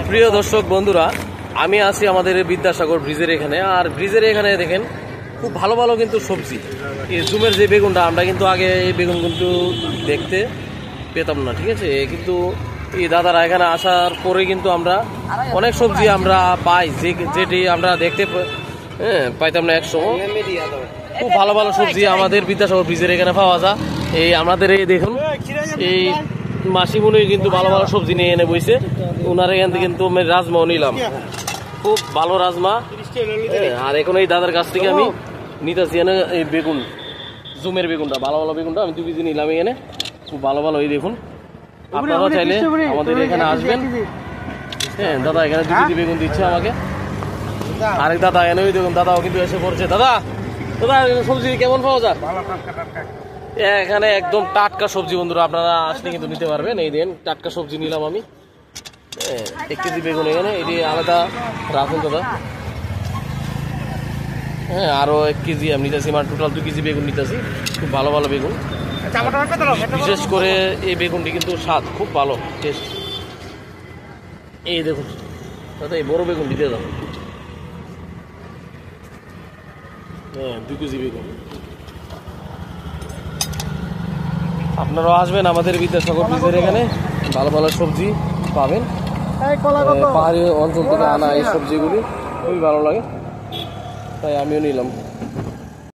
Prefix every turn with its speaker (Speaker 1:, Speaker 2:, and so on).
Speaker 1: প্রিয় দর্শক বন্ধুরা, আমি আছি আমাদের বিদ্যাসাগর ব্রিজের এখানে। আর ব্রিজের এখানে দেখেন খুব ভালো ভালো কিন্তু সবজি। এই জুমের যে বেগুনটা, আমরা কিন্তু আগে এই বেগুন কিন্তু দেখতে পেতাম না, ঠিক আছে। কিন্তু এই দাদারা এখানে আসার পরে কিন্তু আমরা অনেক সবজি আমরা পাই, যেটি আমরা দেখতে পাইতাম না এক সময়। খুব ভালো ভালো সবজি আমাদের বিদ্যাসাগর ব্রিজের এখানে পাওয়া যায়। এই আমাদের এই দেখুন, এই মাসিমুনি কিন্তু ভালো ভালো সবজি নিয়ে এনে বইছে। ওনার এখান থেকে কিন্তু আমি রাজমাও নিলাম, খুব ভালো রাজমা। আর এখন এই দাদার কাছ থেকে আমি নিতেছি এনে এই বেগুন, জুমের বেগুনটা, ভালো ভালো বেগুনটা আমি 2 কেজি নিলাম এখানে, খুব ভালো ভালো। এই দেখুন, আপনারাও চাইলে আমাদের এখানে আসবেন। হ্যাঁ, দাদা এখানে 2 কেজি বেগুন দিচ্ছে আমাকে। আরেক দাদা এনে, ওই দেখুন দাদাও কিন্তু এসে পড়ছে। দাদা দাদা সবজি কেমন পাওয়া যায়? এখানে একদম টাটকা সবজি বন্ধুরা, আপনারা আসলে কিন্তু নিতে পারবেন। এই দেন টাটকা সবজি নিলাম আমি 1 কেজি বেগুন এখানে। এটি আলাদা রাখুন দাদা। হ্যাঁ, আরো 1 কেজি আমি নিতেছি, মানে টোটাল 2 কেজি বেগুন নিতেছি। খুব ভালো ভালো বেগুন, বিশেষ করে এই বেগুনটি কিন্তু স্বাদ খুব ভালো, টেস্ট। এই দেখুন দাদা, এই বড় বেগুন দিতে দাও। হ্যাঁ, 2 কেজি বেগুন। আপনারাও আসবেন আমাদের বিদ্যাসাগর ব্রিজের এখানে, ভালো ভালো সবজি পাবেন। পাহাড়ি অঞ্চল থেকে আনা এই সবজিগুলি খুবই ভালো লাগে, তাই আমিও নিলাম।